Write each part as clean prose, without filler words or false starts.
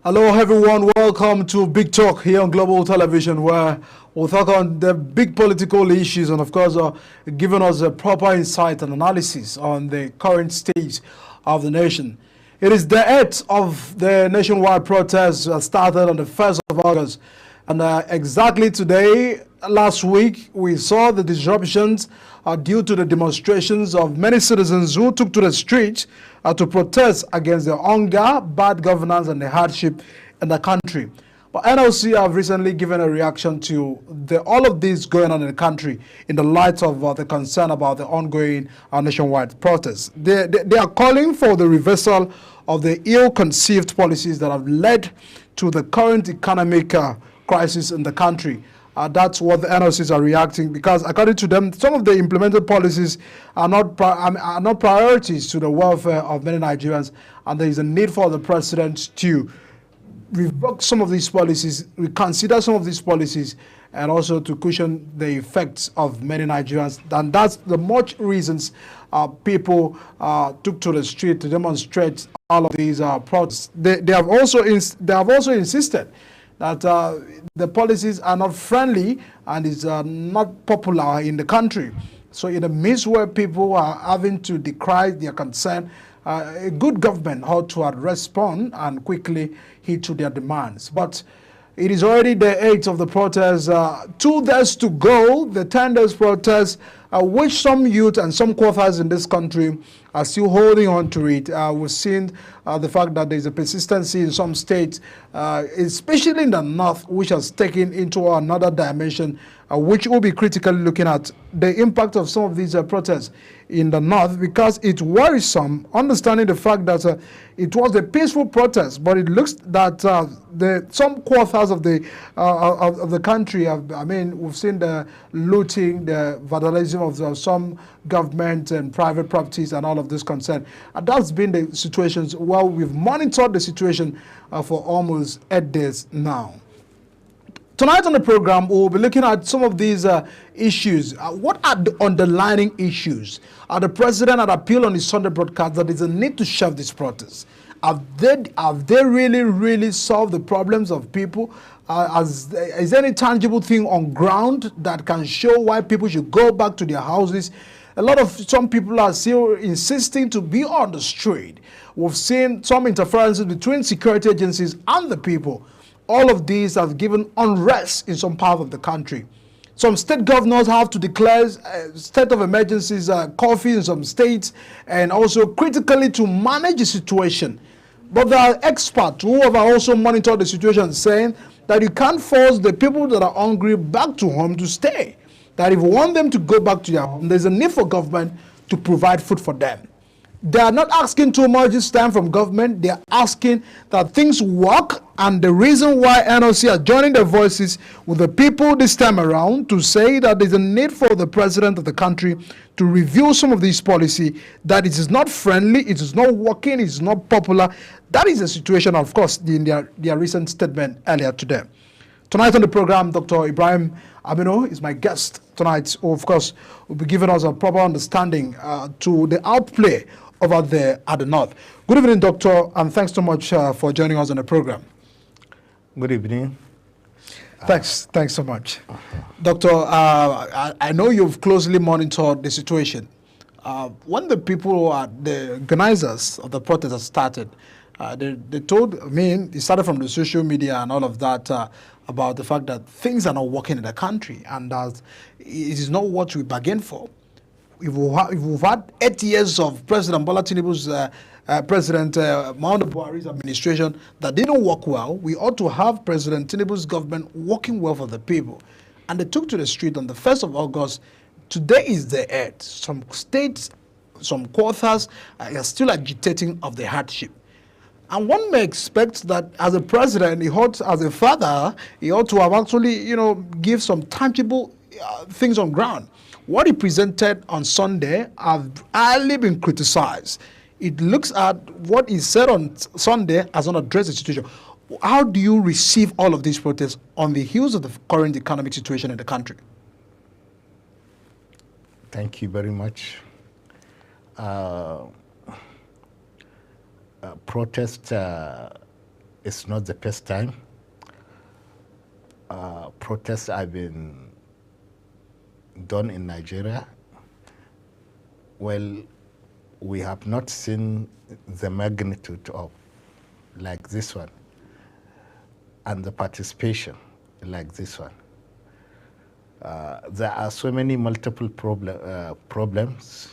Hello everyone, welcome to Big Talk here on Global Television, where we'll talk on the big political issues and of course giving us a proper insight and analysis on the current state of the nation. It is the 8th of the nationwide protest that started on the 1st of August, and exactly today, last week, we saw the disruptions due to the demonstrations of many citizens who took to the streets to protest against the hunger, bad governance, and the hardship in the country. But NLC have recently given a reaction to all of this going on in the country in the light of the concern about the ongoing nationwide protests. They are calling for the reversal of the ill-conceived policies that have led to the current economic crisis in the country. That's what the NLCs are reacting, because according to them, some of the implemented policies are not priorities to the welfare of many Nigerians, and there is a need for the president to revoke some of these policies, reconsider some of these policies, and also to cushion the effects of many Nigerians. And that's the much reasons people took to the street to demonstrate all of these protests. They have also insisted that the policies are not friendly and is not popular in the country. So in a midst where people are having to decry their concern, a good government ought to respond and quickly heed to their demands. But it is already the 8th of the protest, 2 days to go, the 10 days protest, which some youth and some quarters in this country are still holding on to it. We've seen the fact that there's a persistency in some states, especially in the north, which has taken into another dimension, which will be critically looking at the impact of some of these protests in the north, because it's worrisome, understanding the fact that it was a peaceful protest, but it looks that some quarters of the country, we've seen the looting, the vandalism of some government and private properties and all of this concern. And that's been the situations. Well, we've monitored the situation for almost 8 days now. Tonight on the program, we'll be looking at some of these issues. What are the underlying issues? The president had appealed on his Sunday broadcast that there's a need to shelve these protests. Have they really solved the problems of people? Is there any tangible thing on ground that can show why people should go back to their houses? Some people are still insisting to be on the street. We've seen some interferences between security agencies and the people. All of these have given unrest in some part of the country. Some state governors have to declare state of emergencies, coffee in some states, and also critically to manage the situation. But there are experts who have also monitored the situation, saying that you can't force the people that are hungry back to home to stay. That if you want them to go back to their home, there's a need for government to provide food for them. They are not asking too much this time from government. They are asking that things work, and the reason why NLC are joining their voices with the people this time around to say that there's a need for the president of the country to review some of these policy, that it is not friendly, it is not working, it is not popular. That is the situation, of course, in their recent statement earlier today. Tonight on the program, Dr. Ibrahim Aminu is my guest tonight, who, of course, will be giving us a proper understanding to the outplay over there at the north. Good evening, Doctor, and thanks so much for joining us on the program. Good evening. Thanks so much. Doctor, I know you've closely monitored the situation. When the people, the organizers of the protest started, they told me, it started from the social media and all of that, about the fact that things are not working in the country and that it is not what we bargained for. If we've had 8 years of President Bola Tinubu's, President Muhammadu Buhari's administration that didn't work well, we ought to have President Tinubu's government working well for the people. And they took to the street on the 1st of August. Today is the 8th. Some states, some quarters are still agitating of the hardship. And one may expect that as a president, as a father, he ought to have actually, give some tangible things on ground. What he presented on Sunday have highly been criticized. It looks at what he said on Sunday as not addressed the situation. How do you receive all of these protests on the heels of the current economic situation in the country? Thank you very much. Protest it's not the first time. Protests have been done in Nigeria. Well, we have not seen the magnitude of like this one and the participation like this one. There are so many multiple problems,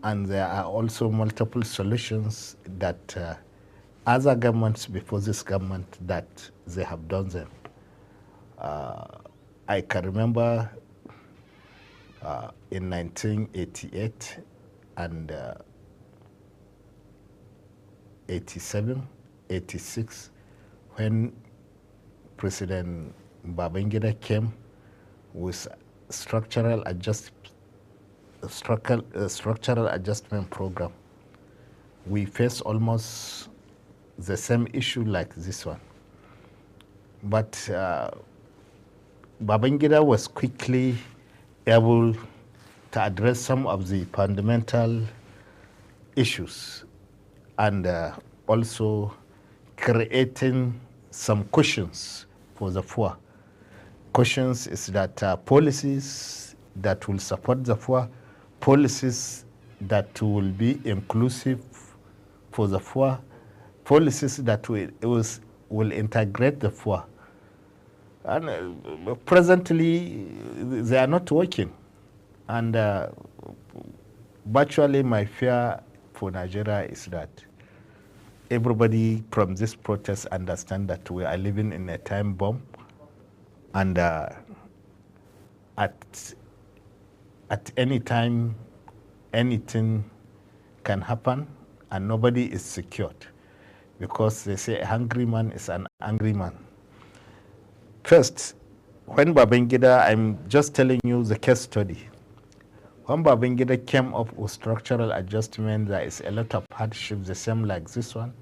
and there are also multiple solutions that other governments before this government that they have done them. I can remember in 1988 and 87, 86, when President Babangida came with structural adjustment program, we face almost the same issue like this one. But Babangida was quickly able to address some of the fundamental issues and also creating some cushions for the poor. Cushions is that policies that will support the poor, policies that will be inclusive for the poor, policies that will integrate the poor. And presently, they are not working. And virtually my fear for Nigeria is that everybody from this protest understand that we are living in a time bomb, and at any time, anything can happen, and nobody is secured, because they say a hungry man is an angry man. First, when Babangida, I'm just telling you the case study. When Babangida came up with structural adjustment, there is a lot of hardship, the same like this one.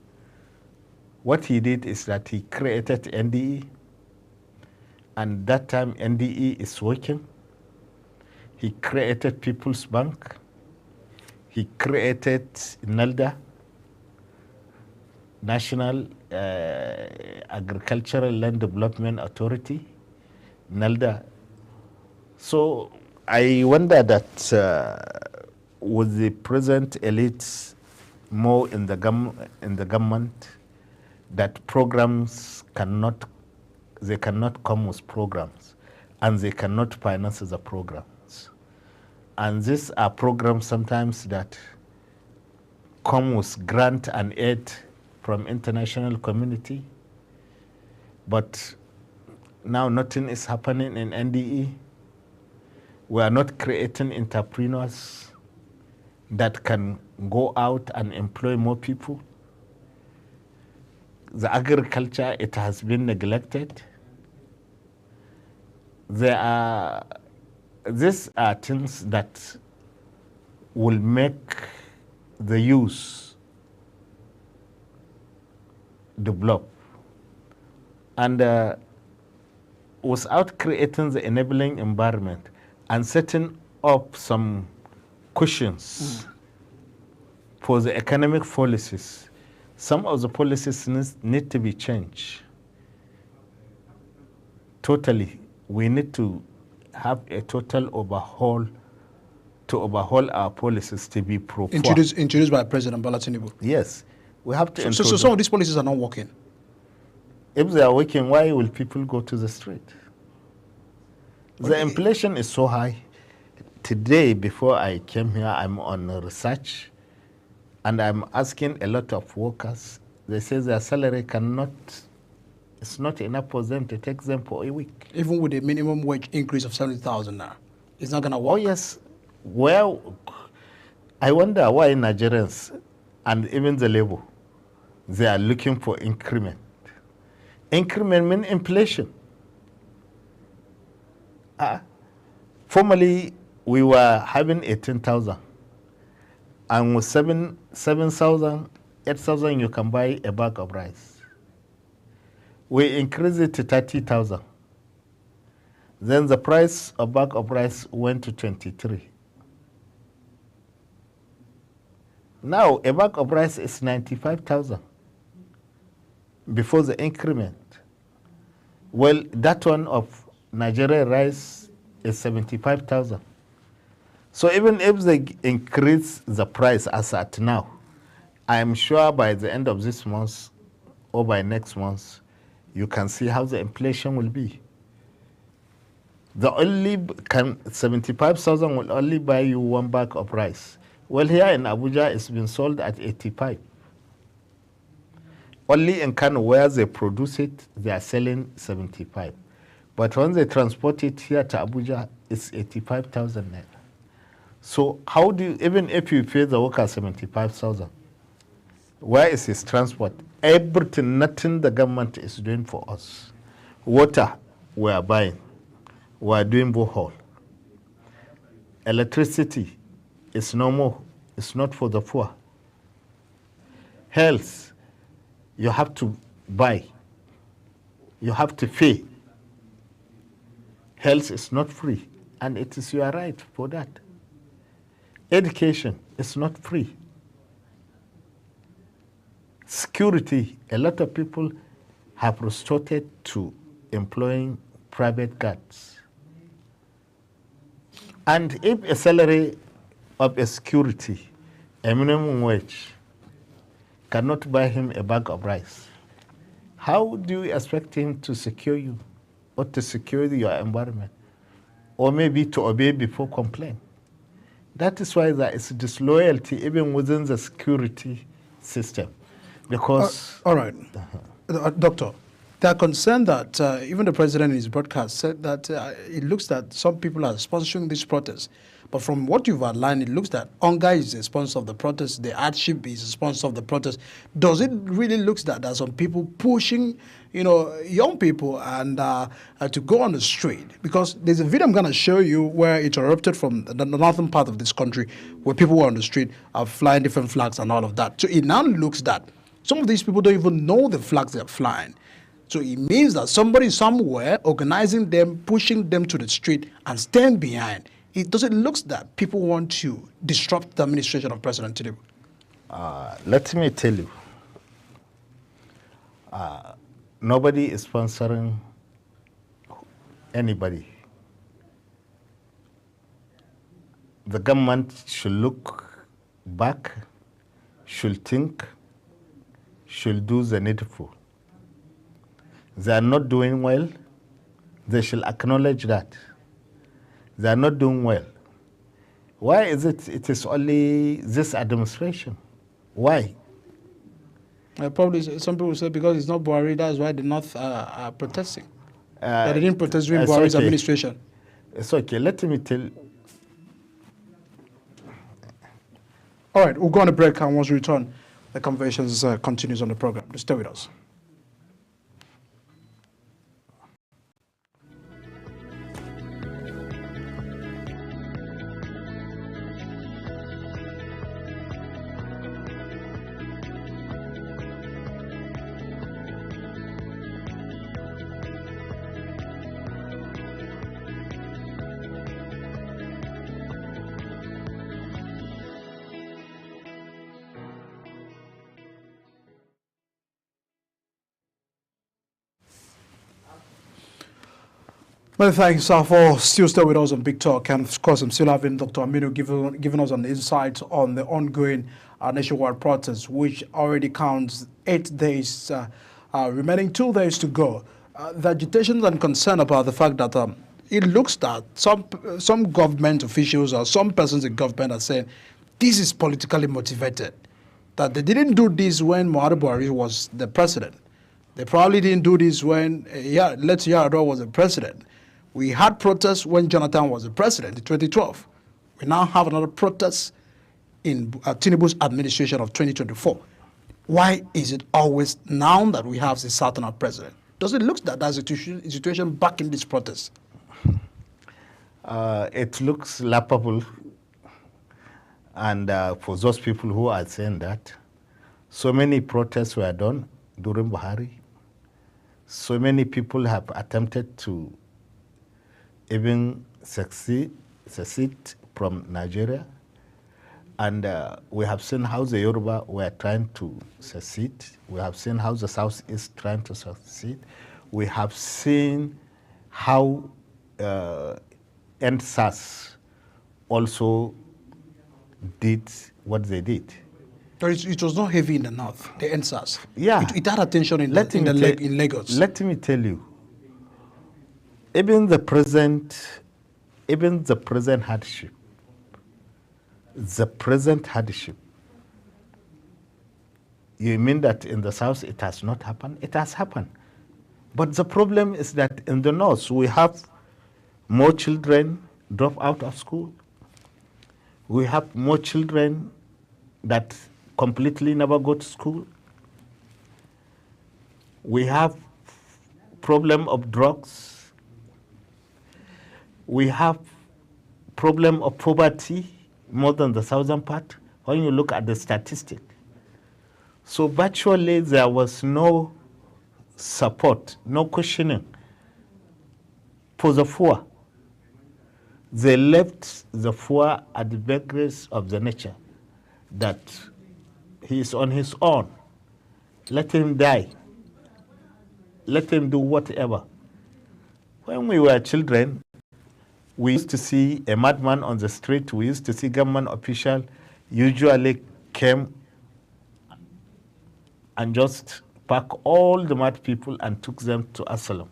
What he did is that he created NDE, and that time NDE is working. He created People's Bank. He created NALDA, National Agricultural Land Development Authority, NALDA. So I wonder that with the present elites more in the government, that programs cannot come with programs, and they cannot finance the programs. And these are programs sometimes that come with grant and aid from international community, but now nothing is happening in NDE. We are not creating entrepreneurs that can go out and employ more people. The agriculture, it has been neglected. These are things that will make the youth develop. And without creating the enabling environment and setting up some cushions for the economic policies, some of the policies need to be changed. Totally. We need to have a total overhaul to overhaul our policies to be pro-poor. Introduced by President Bola Tinubu. Yes. We have to so some of these policies are not working. If they are working, why will people go to the street? The inflation is so high. Today, before I came here, I'm on research, and I'm asking a lot of workers. They say their salary it's not enough for them to take them for a week. Even with a minimum wage increase of 70,000 now, it's not going to work. Oh, yes. Well, I wonder why Nigerians and even the labor, they are looking for increment. Increment means inflation. Formerly, we were having 18,000. And with 7,000, 8,000, you can buy a bag of rice. We increased it to 30,000. Then the price of a bag of rice went to 23. Now, a bag of rice is 95,000. before the increment. Well, that one of Nigeria rice is 75,000. So even if they increase the price as at now, I am sure by the end of this month or by next month, you can see how the inflation will be. The only 75,000 will only buy you one bag of rice. Well, here in Abuja, it's been sold at 85. Only in Kano, where they produce it, they are selling 75. But when they transport it here to Abuja, it's 85,000 naira. So how do you, even if you pay the worker 75,000, where is his transport? Everything, nothing the government is doing for us. Water, we are buying. We are doing borehole. Electricity is no more. It's not for the poor. Health, you have to buy. You have to pay. Health is not free, and it is your right for that. Education is not free. Security, a lot of people have resorted to employing private guards. And if a salary of a security, a minimum wage, cannot buy him a bag of rice, how do you expect him to secure you or to secure your environment? Or maybe to obey before complain? That is why there is disloyalty even within the security system. Because... all right. Doctor, they are concerned that even the president in his broadcast said that it looks that some people are sponsoring this protest. But from what you've outlined, it looks that hunger is the sponsor of the protest, the hardship is the sponsor of the protest. Does it really look that there are some people pushing, young people and to go on the street? Because there's a video I'm going to show you where it erupted from the northern part of this country, where people were on the street flying different flags and all of that. So it now looks that some of these people don't even know the flags they're flying. So it means that somebody somewhere organizing them, pushing them to the street and stand behind. It doesn't look that people want to disrupt the administration of President Tinubu. Let me tell you, nobody is sponsoring anybody. The government should look back, should think, should do the needful. They are not doing well. They shall acknowledge that. They are not doing well. Why is it is only this administration? Why? Probably some people say because it's not Buhari, that's why the North are protesting. They didn't protest during Buhari's administration. It's okay. Let me tell you. All right, we'll go on a break, and once we return, the conversation continues on the program. Just stay with us. Many thanks for still stay with us on Big Talk. And of course, I'm still having Dr. Aminu giving us an insight on the ongoing nationwide protest, which already counts 8 days, remaining 2 days to go. The agitation and concern about the fact that it looks that some government officials or some persons in government are saying this is politically motivated, that they didn't do this when Muhammadu Buhari was the president. They probably didn't do this when Let's Yaradua was the president. We had protests when Jonathan was the president in 2012. We now have another protest in Tinubu's administration of 2024. Why is it always now that we have the Southern president? Does it look that there's a situation back in this protest? It looks laughable. And for those people who are saying that, so many protests were done during Buhari. So many people have attempted to even secede from Nigeria. And we have seen how the Yoruba were trying to succeed. We have seen how the South is trying to succeed. We have seen how NSAS also did what they did. But it was not heavy in the north, the NSAS. Yeah. It had attention in Lagos. Let me tell you, even the present hardship, you mean that in the South it has not happened? It has happened. But the problem is that in the North, we have more children drop out of school. We have more children that completely never go to school. We have problem of drugs. We have problem of poverty more than the southern part when you look at the statistic. So virtually there was no support, no cushioning for the poor. They left the poor at the vagaries of the nature, that he is on his own. Let him die. Let him do whatever. When we were children, we used to see a madman on the street. We used to see government official usually came and just pack all the mad people and took them to asylum.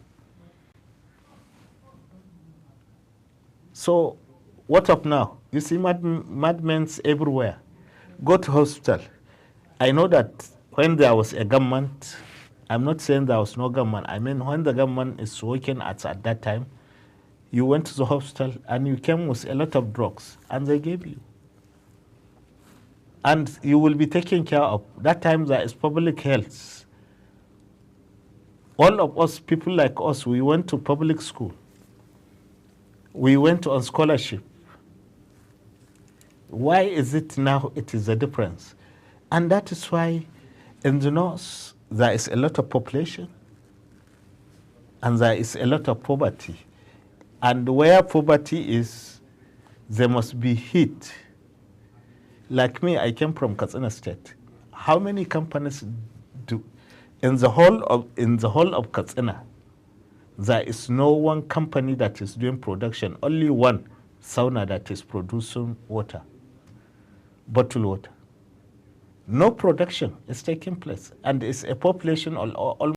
So what up now? You see madmen everywhere. Go to hospital. I know that when there was a government, I'm not saying there was no government. I mean, when the government is working at that time, you went to the hospital and you came with a lot of drugs and they gave you. And you will be taken care of. That time there is public health. All of us, people like us, we went to public school. We went on scholarship. Why is it now it is a difference? And that is why in the North there is a lot of population and there is a lot of poverty. And where poverty is, there must be heat. Like me, I came from Katsina State. How many companies do in the whole of Katsina? There is no one company that is doing production. Only one sauna that is producing water, bottled water. No production is taking place, and it's a population all